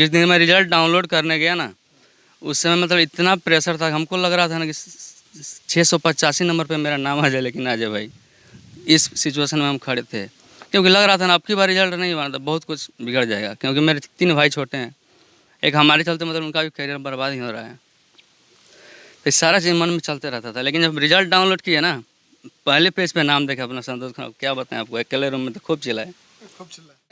जिस दिन मैं रिजल्ट डाउनलोड करने गया ना, उस समय मतलब इतना प्रेशर था, हमको लग रहा था ना कि 685 नंबर पे मेरा नाम आ जाए, लेकिन आ जाए भाई। इस सिचुएशन में हम खड़े थे, क्योंकि लग रहा था ना अब की बार रिजल्ट नहीं बना तो बहुत कुछ बिगड़ जाएगा, क्योंकि मेरे 3 भाई छोटे हैं। एक हमारे चलते मतलब उनका भी करियर बर्बाद ही हो रहा है। तो सारा चीज़ मन में चलते रहता था, लेकिन जब रिजल्ट डाउनलोड किया ना, पहले पेज पे नाम देखा अपना संतोष खराब, क्या बताएं आपको, अकेले रूम में तो खूब चिल्लाए।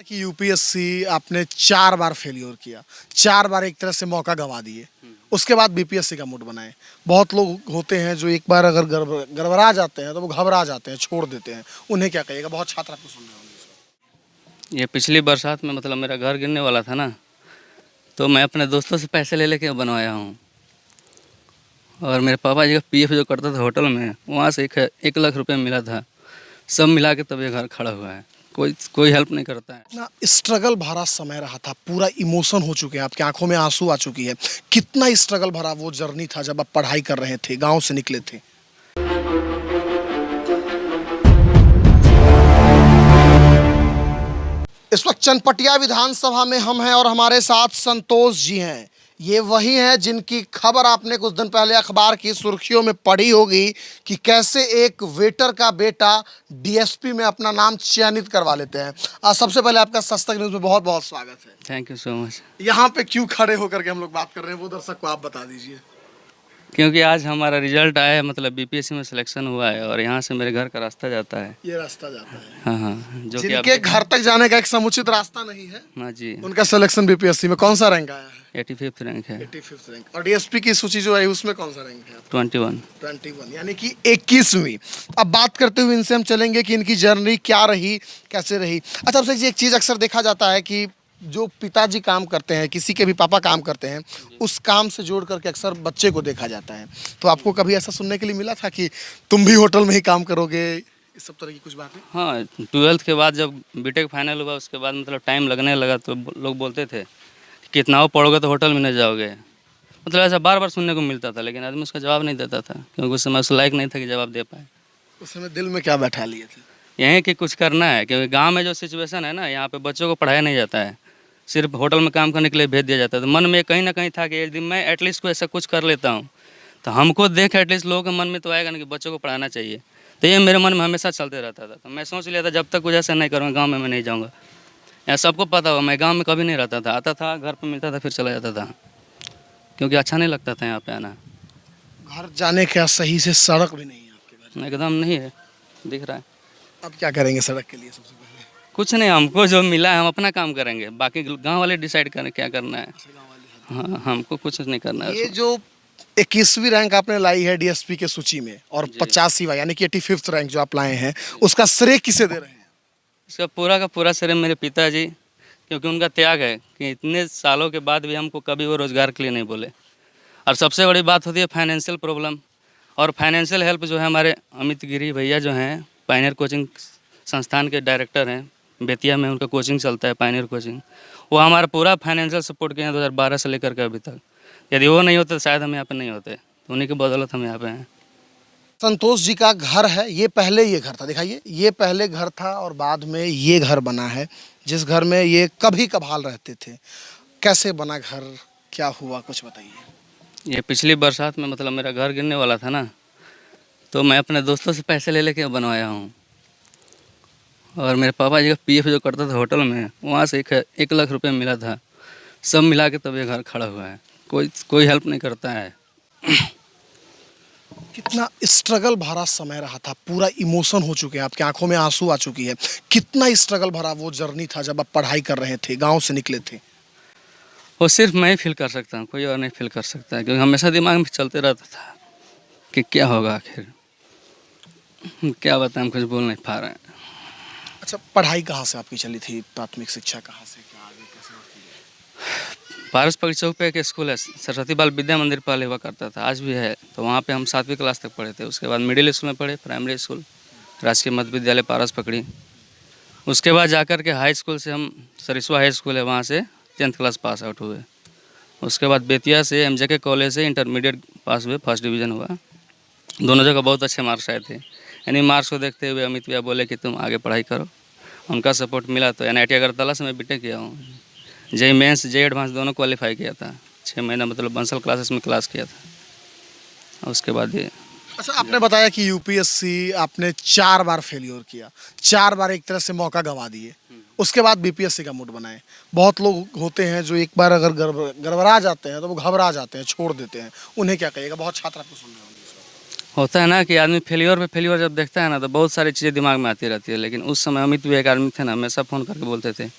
कि यूपीएससी आपने 4 बार फेलियर किया, 4 बार एक तरह से मौका गंवा दिए, उसके बाद बीपीएससी का मूड बनाए। बहुत लोग होते हैं जो एक बार अगर गड़बड़ा जाते हैं तो वो घबरा जाते हैं, छोड़ देते हैं, उन्हें क्या कहिएगा? बहुत छात्र आपको सुन रहे होंगे। ये पिछली बरसात में मतलब मेरा घर गिरने वाला था ना, तो मैं अपने दोस्तों से पैसे ले लेके बनवाया हूँ। और मेरे पापा जी का पीएफ जो करता था होटल में, वहाँ से 1 लाख रुपये मिला था। सब मिला के तब ये घर खड़ा हुआ है। कोई हेल्प नहीं करता है। कितना स्ट्रगल भरा समय रहा था, पूरा इमोशन हो चुके हैं, आपकी आंखों में आंसू आ चुकी है। कितना स्ट्रगल भरा वो जर्नी था जब आप पढ़ाई कर रहे थे, गांव से निकले थे। इस वक्त चनपटिया विधानसभा में हम हैं और हमारे साथ संतोष जी हैं। ये वही हैं जिनकी खबर आपने कुछ दिन पहले अखबार की सुर्खियों में पढ़ी होगी कि कैसे एक वेटर का बेटा डीएसपी में अपना नाम चयनित करवा लेते हैं। सबसे पहले आपका सस्तक न्यूज़ में बहुत बहुत स्वागत है। Thank you so much. यहाँ पे क्यों खड़े होकर के हम लोग बात कर रहे हैं, वो दर्शक को आप बता दीजिए। क्योंकि आज हमारा रिजल्ट आया है, मतलब बीपीएससी में सिलेक्शन हुआ है और यहाँ से मेरे घर का रास्ता जाता है। ये रास्ता जाता है, हाँ हाँ, जो कि जिनके घर तक जाने का एक समुचित रास्ता नहीं है, हाँ जी, उनका सिलेक्शन बीपीएससी में कौन सा रैंक आया है? 85th रैंक है। 85th rank. और डीएसपी की सूची जो है उसमें कौन सा रैंक है? 21 यानी कि 21वीं। अब बात करते हुए इनसे हम चलेंगे कि इनकी जर्नी क्या रही, कैसे रही। अच्छा, अब एक चीज़ अक्सर देखा जाता है कि जो पिताजी काम करते हैं, किसी के भी पापा काम करते हैं, उस काम से जोड़ करके अक्सर बच्चे को देखा जाता है। तो आपको कभी ऐसा सुनने के लिए मिला था कि तुम भी होटल में ही काम करोगे, इस सब तरह की कुछ बातें? हाँ, 12th के बाद जब बीटेक फाइनल हुआ, उसके बाद मतलब टाइम लगने लगा, तो लोग बोलते थे कि कितना हो पढ़ोगे तो होटल में नहीं जाओगे। मतलब ऐसा बार बार सुनने को मिलता था, लेकिन आदमी उसका जवाब नहीं देता था, क्योंकि उस समय उस लायक नहीं था कि जवाब दे पाए। उस समय दिल में क्या बैठा लिए थे? यहीं कि कुछ करना है, क्योंकि गांव में जो सिचुएशन है ना, यहाँ पे बच्चों को पढ़ाया नहीं जाता है, सिर्फ होटल में काम करने के लिए भेज दिया जाता है। तो मन में कहीं ना कहीं था कि एक दिन मैं एटलीस्ट को ऐसा कुछ कर लेता हूँ, तो हमको देख एटलीस्ट लोगों के मन में तो आएगा ना कि बच्चों को पढ़ाना चाहिए। तो ये मेरे मन में हमेशा चलते रहता था। तो मैं सोच लिया था जब तक कुछ ऐसा नहीं करूँगा गाँव में मैं नहीं जाऊँगा। यहाँ सबको पता हुआ मैं गाँव में कभी नहीं रहता था, आता था घर पर मिलता था फिर चला जाता था, क्योंकि अच्छा नहीं लगता था यहाँ पे आना। घर जाने का सही से सड़क भी नहीं है आपके घर? एकदम नहीं है, दिख रहा है। अब क्या करेंगे सड़क के लिए? सबसे पहले कुछ नहीं, हमको जो मिला है हम अपना काम करेंगे, बाकी गांव वाले डिसाइड करें क्या करना है। हाँ, हमको कुछ नहीं करना है। ये जो 21वीं रैंक आपने लाई है डीएसपी के सूची में और 85वां यानी कि 85th रैंक जो आप लाए हैं, उसका श्रेय किसे दे रहे हैं? इसका पूरा का पूरा श्रेय मेरे पिताजी, क्योंकि उनका त्याग है कि इतने सालों के बाद भी हमको कभी वो रोज़गार के लिए नहीं बोले। और सबसे बड़ी बात होती है फाइनेंशियल प्रॉब्लम, और फाइनेंशियल हेल्प जो है हमारे अमित गिरी भैया जो हैं, पायनियर कोचिंग संस्थान के डायरेक्टर हैं, बेतिया में उनका कोचिंग चलता है पायनियर कोचिंग, वो हमारा पूरा फाइनेंशियल सपोर्ट किए हैं 2012 से लेकर के अभी तक। यदि वो नहीं होते तो शायद हम यहाँ पे नहीं होते, तो उन्हीं की बदौलत हम यहाँ पे हैं। संतोष जी का घर है, ये पहले ये घर था, दिखाइए, ये पहले घर था और बाद में ये घर बना है, जिस घर में ये कभी कभाल रहते थे। कैसे बना घर, क्या हुआ, कुछ बताइए। ये पिछली बरसात में मतलब मेरा घर गिरने वाला था ना, तो मैं अपने दोस्तों से पैसे ले लेके बनवाया हूँ। और मेरे पापा जी का पीएफ जो करता था होटल में, वहाँ से 1 लाख रुपये मिला था। सब मिला के तब ये घर खड़ा हुआ है। कोई हेल्प नहीं करता है। कितना स्ट्रगल भरा समय रहा था, पूरा इमोशन हो चुके हैं, आपकी आंखों में आंसू आ चुकी है। कितना स्ट्रगल भरा वो जर्नी था जब आप पढ़ाई कर रहे थे, गांव से निकले थे। वो सिर्फ मैं ही फील कर सकता हूँ, कोई और नहीं फील कर सकता है, क्योंकि हमेशा दिमाग में चलते रहता था कि क्या होगा आखिर। क्या बताएं, हम कुछ बोल नहीं पा रहे हैं। अच्छा, पढ़ाई कहाँ से आपकी चली थी, प्राथमिक शिक्षा कहाँ से, क्या आगे कैसे होती है? पारस पगड़ी चौक पे एक स्कूल है, सरस्वती बाल विद्या मंदिर पहले हुआ करता था, आज भी है। तो वहाँ पे हम 7वीं क्लास तक पढ़े थे। उसके बाद मिडिल स्कूल में पढ़े, प्राइमरी स्कूल राजकीय मध्य विद्यालय पारस पकड़ी। उसके बाद जाकर के हाई स्कूल से हम सरिस्वा हाई स्कूल है, वहाँ से 10th क्लास पास आउट हुए। उसके बाद बेतिया से MJK कॉलेज से इंटरमीडिएट पास हुए, 1st डिवीज़न हुआ। दोनों जगह बहुत अच्छे मार्क्स आए थे। यानी मार्क्स को देखते हुए अमित भैया बोले कि तुम आगे पढ़ाई करो, उनका सपोर्ट मिला तो NIT अगरतला से मैं बीटेक किया हूँ। जेई मेंस जेई एडवांस दोनों क्वालिफाई किया था। 6 महीना मतलब बंसल क्लासेस में क्लास किया था और उसके बाद ये अच्छा, आपने बताया कि यूपीएससी आपने 4 बार फेलियर किया, 4 बार एक तरह से मौका गंवा दिए, उसके बाद बीपीएससी का मूड बनाए। बहुत लोग होते हैं जो एक बार अगर गड़बड़ा जाते हैं तो वो घबरा जाते हैं, छोड़ देते हैं, उन्हें क्या कहिएगा? बहुत छात्र आपको सुन रहे होंगे इस वक्त। होता है ना कि आदमी फेलियर पे फेलियर जब देखता है ना तो बहुत सारी चीज़ें दिमाग में आती रहती है। लेकिन उस समय अमित भी एक आदमी थे ना, हमेशा फ़ोन करके बोलते थे,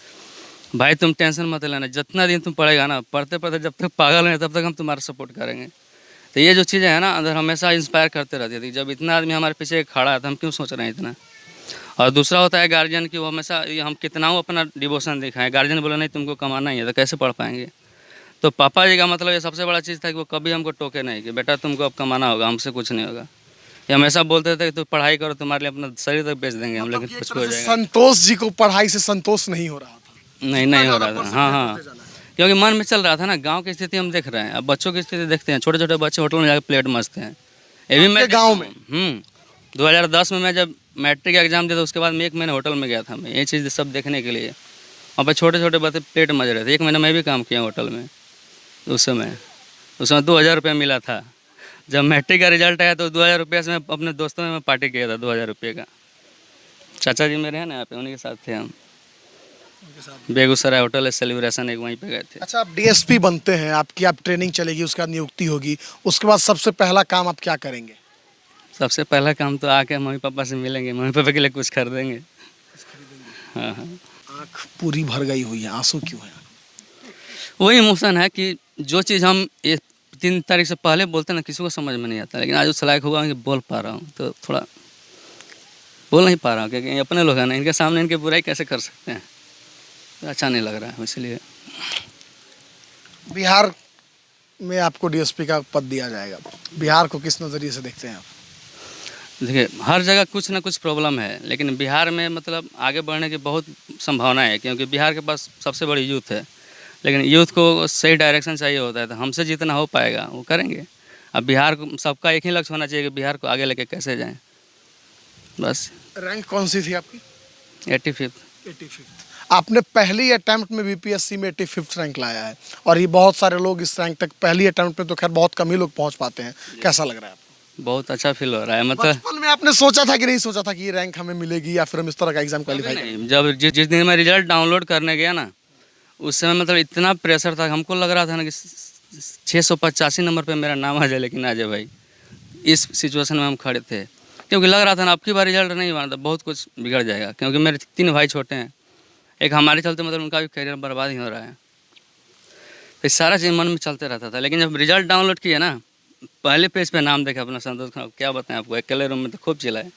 भाई तुम टेंशन मत लेना, जितना दिन तुम पढ़ेगा ना, पढ़ते पढ़ते जब तक पागल नहीं तब तक हम तुम्हारा सपोर्ट करेंगे। तो ये जो चीज़ें हैं ना अंदर हमेशा इंस्पायर करते रहती थी। जब इतना आदमी हमारे पीछे खड़ा है तो हम क्यों सोच रहे हैं इतना। और दूसरा होता है गार्जियन की, वो हमेशा ये हम कितना हो अपना डिवोशन दिखाएं, गार्जियन बोले नहीं तुमको कमाना ही है तो कैसे पढ़ पाएंगे। तो पापा जी का मतलब ये सबसे बड़ा चीज़ था कि वो कभी हमको टोके नहीं कि बेटा तुमको अब कमाना होगा, हमसे कुछ नहीं होगा। ये हमेशा बोलते थे कि तू पढ़ाई करो, तुम्हारे लिए अपना शरीर तक बेच देंगे हम, लेकिन मतलब कुछ एक हो तरह से जाएगा। संतोष जी को पढ़ाई से संतोष नहीं हो रहा था। नहीं हो रहा ज़्यादा था। पढ़ हाँ सकते हैं, हाँ, पढ़ते जाना है। क्योंकि मन में चल रहा था ना, गांव की स्थिति हम देख रहे हैं। अब बच्चों की स्थिति देखते हैं, छोटे छोटे बच्चे होटल में जाकर प्लेट मचते हैं। ये भी मैं आपके गाँव में? 2010 में मैं जब मैट्रिक एग्जाम दिया था उसके बाद मैं 1 महीने होटल में गया था। मैं ये चीज़ सब देखने के लिए, वहाँ पर छोटे छोटे बच्चे प्लेट मज रहे थे। 1 महीना मैं भी काम किया होटल में। उस समय 2000 रुपये मिला था। जब मैट्रिक का रिजल्ट आया तो 2000 रुपये से मैं अपने दोस्तों में मैं पार्टी किया था 2000 रुपये का। चाचा जी मेरे हैं ना यहाँ पे, उन्हीं के साथ थे हम। बेगूसराय होटल है, सेलिब्रेशन एक, वहीं पे गए थे। अच्छा, आप डीएसपी बनते हैं, आप ट्रेनिंग चलेगी, उसके बाद नियुक्ति होगी, उसके बाद सबसे पहला काम आप क्या करेंगे? सबसे पहला काम तो आके मम्मी पापा से मिलेंगे, मम्मी पापा के लिए कुछ खरीदेंगे। हाँ हाँ, आँख पूरी भर गई हुई है, आंसू क्यों है? वही इमोशन है कि जो चीज़ हम ये 3 तारीख से पहले बोलते हैं ना, किसी को समझ में नहीं आता, लेकिन आज उस लायक हुआ कि बोल पा रहा हूँ, तो थोड़ा बोल नहीं पा रहा हूँ क्योंकि अपने लोग हैं ना, इनके सामने इनकी बुराई कैसे कर सकते हैं, तो अच्छा नहीं लग रहा है इसलिए। बिहार में आपको डीएसपी का पद दिया जाएगा, बिहार को किस नज़रिए से देखते हैं आप? देखिए हर जगह कुछ ना कुछ प्रॉब्लम है, लेकिन बिहार में मतलब आगे बढ़ने की बहुत संभावना है, क्योंकि बिहार के पास सबसे बड़ी यूथ है। लेकिन यूथ को सही डायरेक्शन चाहिए होता है, तो हमसे जितना हो पाएगा वो करेंगे। अब बिहार को सबका एक ही लक्ष्य होना चाहिए कि बिहार को आगे लेके कैसे जाएं, बस। रैंक कौन सी थी आपकी? 85। 85। आपने पहली अटेम्प्ट में बीपीएससी में 85 रैंक लाया है, और ये बहुत सारे लोग इस रैंक तक पहली अटेम्प्ट में तो खैर बहुत कम ही लोग पहुंच पाते हैं। कैसा लग रहा है आपको? बहुत अच्छा फील हो रहा है। मतलब बचपन में आपने सोचा था कि नहीं सोचा था कि ये रैंक हमें मिलेगी, या फिर हम इस तरह का एग्जाम क्वालिफाई करेंगे? नहीं, जब जिस दिन मैं रिजल्ट डाउनलोड करने गया ना, उस समय मतलब इतना प्रेशर था, हमको लग रहा था ना कि 685 नंबर पे मेरा नाम आ जाए, लेकिन आ जाए भाई। इस सिचुएशन में हम खड़े थे, क्योंकि लग रहा था ना अब की बार रिजल्ट नहीं बना तो बहुत कुछ बिगड़ जाएगा, क्योंकि मेरे 3 भाई छोटे हैं। एक हमारे चलते मतलब उनका भी करियर बर्बाद ही हो रहा है। तो ये सारा चीज़ मन में चलते रहता था, लेकिन जब रिजल्ट डाउनलोड किया ना, पहले पेज पे नाम देखा अपना संतोष खान, क्या बताएं आपको, अकेले रूम में तो खूब चिल्लाए।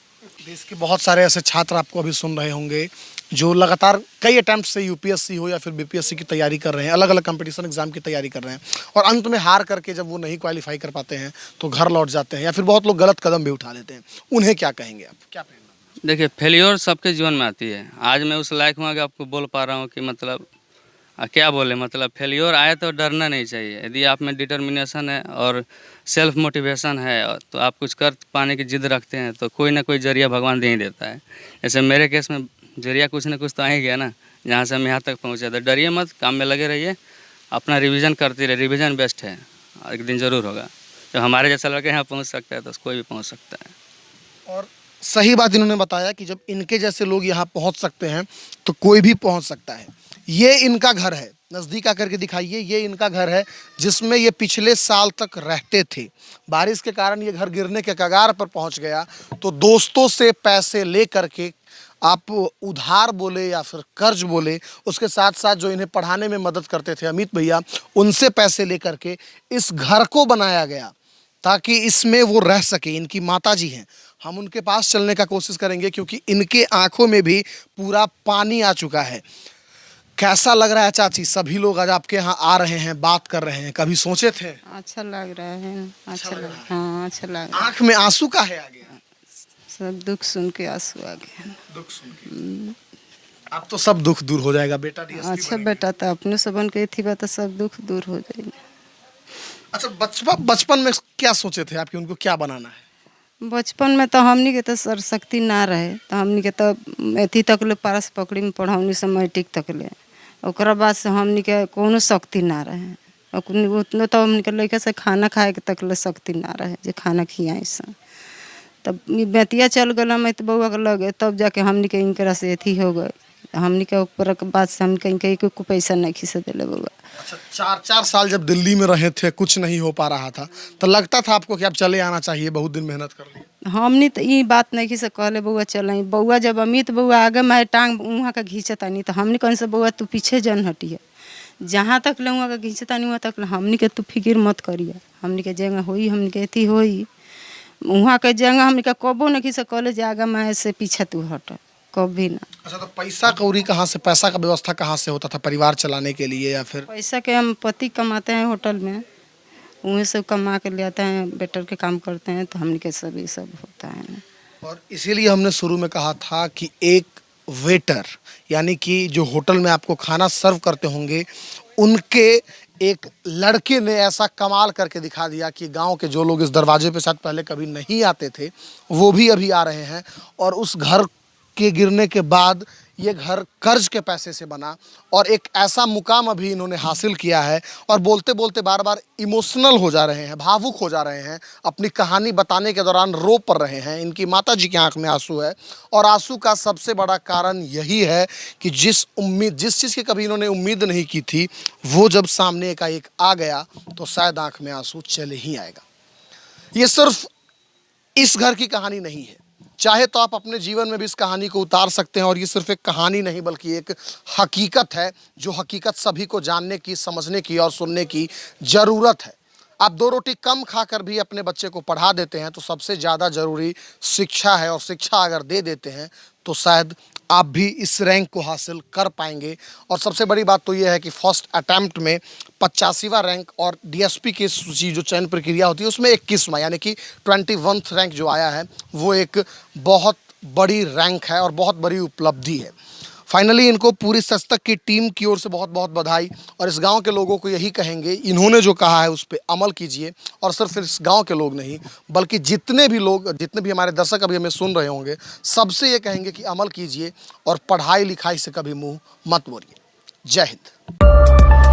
देश के बहुत सारे ऐसे छात्र आपको अभी सुन रहे होंगे जो लगातार कई अटेम्प्ट से यूपीएससी हो या फिर बीपीएससी की तैयारी कर रहे हैं, अलग अलग कंपटीशन एग्जाम की तैयारी कर रहे हैं, और अंत में हार करके जब वो नहीं क्वालिफाई कर पाते हैं तो घर लौट जाते हैं, या फिर बहुत लोग गलत कदम भी उठा लेते हैं। उन्हें क्या कहेंगे आप? क्या प्रेरणा? देखिए फेलियर सबके जीवन में आती है। आज मैं उस लायक हुआ कि आपको बोल पा रहा हूँ कि मतलब क्या बोले, मतलब फेलियर आए तो डरना नहीं चाहिए। यदि आप में डिटर्मिनेशन है और सेल्फ मोटिवेशन है तो आप कुछ कर पाने की जिद रखते हैं, तो कोई ना कोई जरिया भगवान दे ही देता है। जैसे मेरे केस में जरिया कुछ ना कुछ तो आ ही गया ना, जहाँ से हम यहाँ तक पहुँचे। तो डरिए मत, काम में लगे रहिए, अपना रिवीजन करते रहिए। रिवीजन बेस्ट है, एक दिन ज़रूर होगा। तो हमारे जैसा लड़के यहाँ पहुँच सकता है तो कोई भी पहुँच सकता है। और सही बात इन्होंने बताया कि जब इनके जैसे लोग यहाँ पहुँच सकते हैं तो कोई भी पहुँच सकता है। ये इनका घर है, नज़दीक आकर के दिखाइए, ये इनका घर है जिसमें ये पिछले साल तक रहते थे। बारिश के कारण ये घर गिरने के कगार पर पहुंच गया, तो दोस्तों से पैसे ले करके, आप उधार बोले या फिर कर्ज बोले, उसके साथ साथ जो इन्हें पढ़ाने में मदद करते थे अमित भैया, उनसे पैसे ले करके इस घर को बनाया गया ताकि इसमें वो रह सके। इनकी माता जी हैं, हम उनके पास चलने का कोशिश करेंगे क्योंकि इनके आंखों में भी पूरा पानी आ चुका है। कैसा लग रहा है चाची? सभी लोग आज आपके यहाँ आ रहे हैं, बात कर रहे हैं, कभी सोचे थे? अच्छा लग रहा है, अच्छा लग, हाँ अच्छा लग रहा है। आंख में आंसू का है आ गया? सब दुख सुन के आंसू आ गए। दुख सुन के अब तो सब दुख दूर हो जाएगा बेटा। डीएसपी अच्छा बनेगी। बेटा, तो अपने सबन के थी बात, सब दुख दूर हो जाएगा। अच्छा, बचपन में क्या सोचे थे आपकी उनको क्या बनाना है? बचपन में तो हमनी के तो सरशक्ति ना रहे, तो हमनी के तो अथी तक ले पारस पकड़ी में पढ़ौनी से मैट्रिक तक ले, ओकरा बाद से हमनी के कोनो शक्ति ना रहे। उतना तो हमनी के लड़का से खाना खाए के तक ले शक्ति ना रहे जे खाना खियाई सन। तब बेतिया चल गल मैं तो बउआ के लगे, तब जाके हमनी के इनकरा से अथी हो गए। हमनी के ऊपर के बाद से हमनी के एक पैसा नहीं खिसे दिले बउआ। अच्छा, 4-4 साल जब दिल्ली में रहे थे, कुछ नहीं हो पा रहा था, तो लगता था आपको कि अब चले आना चाहिए, बहुत दिन मेहनत कर ली? हमनी तो ये बात नहीं से कहले बउआ चल। बउआ जब अमित बउआ आगे मैं टांग वहाँ का घींचतानी तो हमनी कौन से बउआ तू पीछे जन हटिया, जहाँ तक ले वहाँ का घींचतानी वहाँ तक हमनी के तू फिक्र मत करिए। हमनी के जगह होई, हमनी के अथी होई, वहाँ के जगह हमनी का कबो नहीं से कहले जे आगे मैं से पीछे तू हट, कभी ना। अच्छा, तो पैसा कौड़ी कहाँ से, पैसा का व्यवस्था कहाँ से होता था परिवार चलाने के लिए? या फिर पैसा के हम पति कमाते हैं होटल में, वहीं से कमा के ले आते हैं, बेटर के काम करते हैं, तो हमनी के सब ये सब होता है ना। और इसीलिए हमने शुरू में कहा था कि एक वेटर यानी कि जो होटल में आपको खाना सर्व करते होंगे, उनके एक लड़के ने ऐसा कमाल करके दिखा दिया कि गांव के जो लोग इस दरवाजे पे शायद पहले कभी नहीं आते थे, वो भी अभी आ रहे हैं। और उस घर के गिरने के बाद ये घर कर्ज के पैसे से बना और एक ऐसा मुकाम अभी इन्होंने हासिल किया है। और बोलते बोलते बार बार इमोशनल हो जा रहे हैं, भावुक हो जा रहे हैं, अपनी कहानी बताने के दौरान रो पड़ रहे हैं। इनकी माता जी की आंख में आंसू है, और आंसू का सबसे बड़ा कारण यही है कि जिस चीज़ की कभी इन्होंने उम्मीद नहीं की थी, वो जब सामने एकाएक आ गया तो शायद आंख में आंसू चले ही आएगा। ये सिर्फ इस घर की कहानी नहीं है, चाहे तो आप अपने जीवन में भी इस कहानी को उतार सकते हैं। और ये सिर्फ एक कहानी नहीं बल्कि एक हकीकत है, जो हकीकत सभी को जानने की, समझने की और सुनने की ज़रूरत है। आप 2 रोटी कम खाकर भी अपने बच्चे को पढ़ा देते हैं तो सबसे ज़्यादा ज़रूरी शिक्षा है, और शिक्षा अगर दे देते हैं तो शायद आप भी इस रैंक को हासिल कर पाएंगे। और सबसे बड़ी बात तो यह है कि फर्स्ट अटैम्प्ट में 85वां रैंक, और डीएसपी की जो चयन प्रक्रिया होती है उसमें 21वां यानी कि 21th रैंक जो आया है, वो एक बहुत बड़ी रैंक है और बहुत बड़ी उपलब्धि है। फाइनली इनको पूरी सस्तक की टीम की ओर से बहुत बहुत बधाई। और इस गांव के लोगों को यही कहेंगे, इन्होंने जो कहा है उस पर अमल कीजिए। और सिर्फ इस गांव के लोग नहीं बल्कि जितने भी हमारे दर्शक अभी हमें सुन रहे होंगे, सबसे ये कहेंगे कि अमल कीजिए और पढ़ाई लिखाई से कभी मुंह मत मोड़िए। जय हिंद।